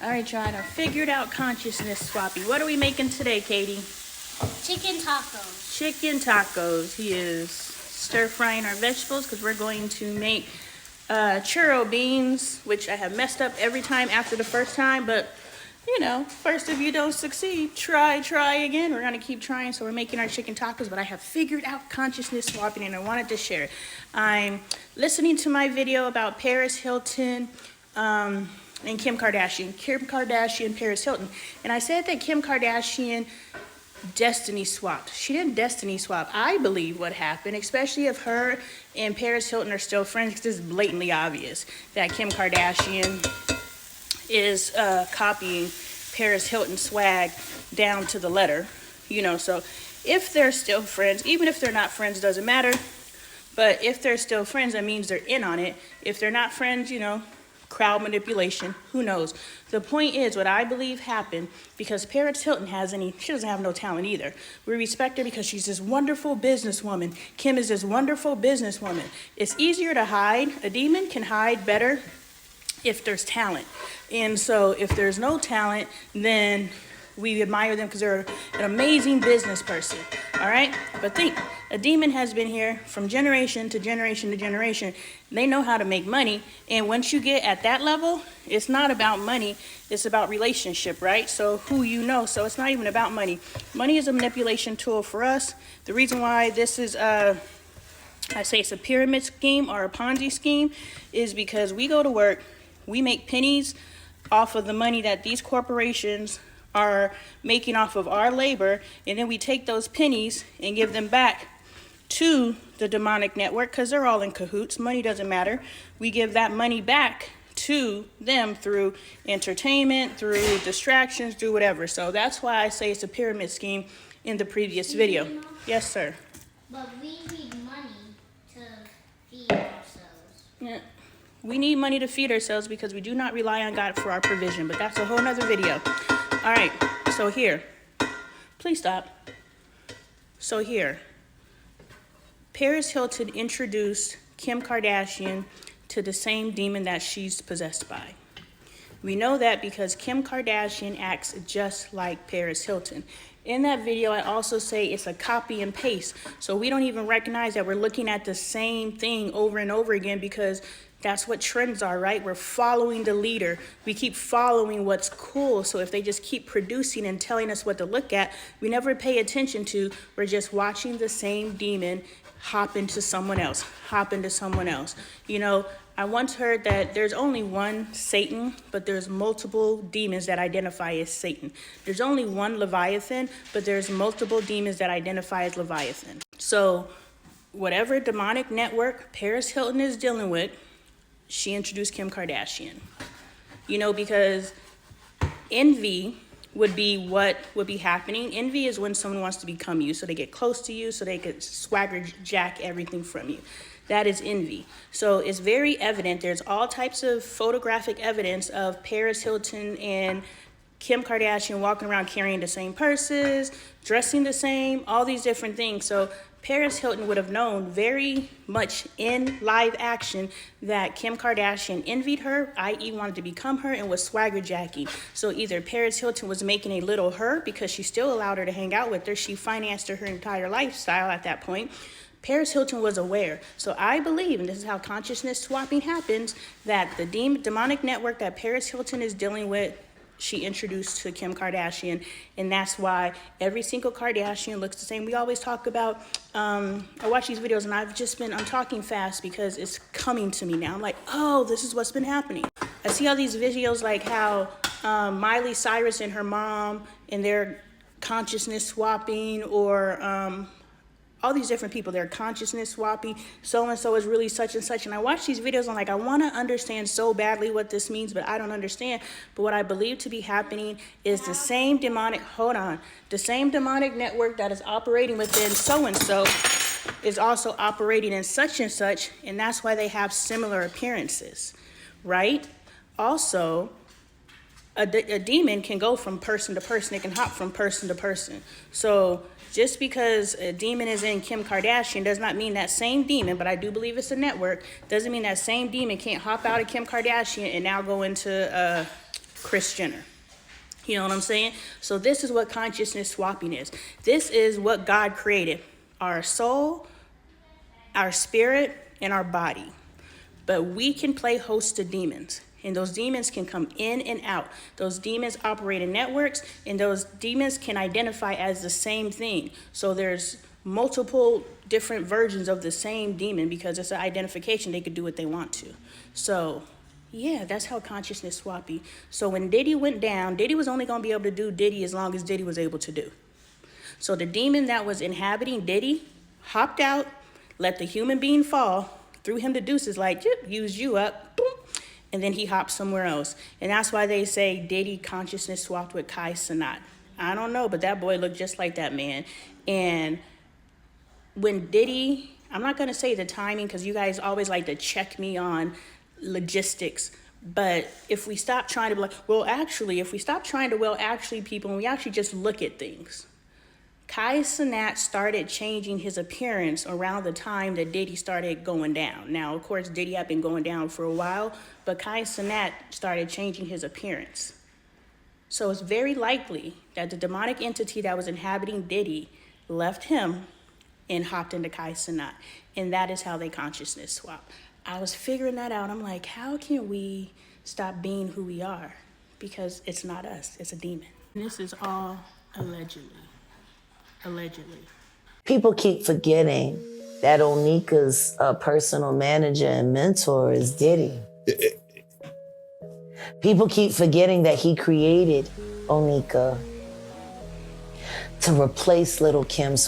All right, y'all, I figured out consciousness swapping. What are we making today, Katie? Chicken tacos. Chicken tacos. He is stir frying our vegetables because we're going to make churro beans, which I have messed up every time after the first time, but you know, first if you don't succeed, try again. We're gonna keep trying, so we're making our chicken tacos, but I have figured out consciousness swapping and I wanted to share it. I'm listening to my video about Paris Hilton, and Kim Kardashian, Paris Hilton. And I said that Kim Kardashian destiny swapped. She didn't destiny swap. I believe what happened, especially if her and Paris Hilton are still friends, because it's blatantly obvious that Kim Kardashian is copying Paris Hilton's swag down to the letter. You know, so if they're still friends, even if they're not friends, doesn't matter. But if they're still friends, that means they're in on it. If they're not friends, you know, crowd manipulation, who knows. The point is, what I believe happened, because Paris Hilton she doesn't have no talent either. We respect her because she's this wonderful businesswoman. Kim is this wonderful businesswoman. It's easier to hide. A demon can hide better if there's talent. And so if there's no talent, then we admire them because they're an amazing business person, all right? But think, a demon has been here from generation to generation to generation. They know how to make money, and once you get at that level, it's not about money, it's about relationship, right? So who you know, so it's not even about money. Money is a manipulation tool for us. The reason why this is, I say it's a pyramid scheme or a Ponzi scheme, is because we go to work, we make pennies off of the money that these corporations are making off of our labor, and then we take those pennies and give them back to the demonic network because they're all in cahoots. Money doesn't matter. We give that money back to them through entertainment, through distractions, through whatever. So that's why I say it's a pyramid scheme in the previous video. Yes, sir. But we need money to feed ourselves. Yeah. We need money to feed ourselves because we do not rely on God for our provision, but that's a whole nother video. All right, so here, please stop. So here, Paris Hilton introduced Kim Kardashian to the same demon that she's possessed by. We know that because Kim Kardashian acts just like Paris Hilton. In that video, I also say it's a copy and paste. So we don't even recognize that we're looking at the same thing over and over again because that's what trends are, right? We're following the leader. We keep following what's cool. So if they just keep producing and telling us what to look at, we never pay attention to. We're just watching the same demon hop into someone else, hop into someone else. You know, I once heard that there's only one Satan, but there's multiple demons that identify as Satan. There's only one Leviathan, but there's multiple demons that identify as Leviathan. So whatever demonic network Paris Hilton is dealing with, she introduced Kim Kardashian. You know, because envy would be what would be happening. Envy is when someone wants to become you, so they get close to you, so they could swagger jack everything from you. That is envy. So it's very evident. There's all types of photographic evidence of Paris Hilton and Kim Kardashian walking around carrying the same purses, dressing the same, all these different things. So Paris Hilton would have known very much in live action that Kim Kardashian envied her, i.e. wanted to become her, and was swagger jacking. So either Paris Hilton was making a little her because she still allowed her to hang out with her. She financed her entire lifestyle at that point. Paris Hilton was aware. So I believe, and this is how consciousness swapping happens, that the demonic network that Paris Hilton is dealing with, she introduced to Kim Kardashian, and that's why every single Kardashian looks the same. We always talk about, I watch these videos and I'm talking fast because it's coming to me now. I'm like, oh, this is what's been happening. I see all these videos like how Miley Cyrus and her mom and their consciousness swapping, or all these different people, they're consciousness swapping, so-and-so is really such and such. And I watch these videos and I'm like, I want to understand so badly what this means, but I don't understand. But what I believe to be happening is the same demonic network that is operating within so-and-so is also operating in such and such, and that's why they have similar appearances, right? Also, a demon can go from person to person. It can hop from person to person. So just because a demon is in Kim Kardashian does not mean that same demon, but I do believe it's a network, doesn't mean that same demon can't hop out of Kim Kardashian and now go into Kris Jenner. You know what I'm saying? So this is what consciousness swapping is. This is what God created. Our soul, our spirit, and our body. But we can play host to demons. And those demons can come in and out. Those demons operate in networks, and those demons can identify as the same thing. So there's multiple different versions of the same demon because it's an identification. They could do what they want to. So yeah, that's how consciousness swapping. So when Diddy went down, Diddy was only going to be able to do Diddy as long as Diddy was able to do. So the demon that was inhabiting Diddy hopped out, let the human being fall, threw him to deuces like, use you up, boom, and then he hopped somewhere else. And that's why they say Diddy consciousness swapped with Kai Cenat. I don't know, but that boy looked just like that man. And when Diddy, I'm not going to say the timing because you guys always like to check me on logistics. But if we stop trying to be like, if we stop trying to people, and we actually just look at things. Kai Cenat started changing his appearance around the time that Diddy started going down. Now, of course, Diddy had been going down for a while, but Kai Cenat started changing his appearance. So it's very likely that the demonic entity that was inhabiting Diddy left him and hopped into Kai Cenat. And that is how they consciousness swap. I was figuring that out. I'm like, how can we stop being who we are? Because it's not us, it's a demon. And this is all allegedly. Allegedly. People keep forgetting that Onika's personal manager and mentor is Diddy. People keep forgetting that he created Onika to replace Little Kim so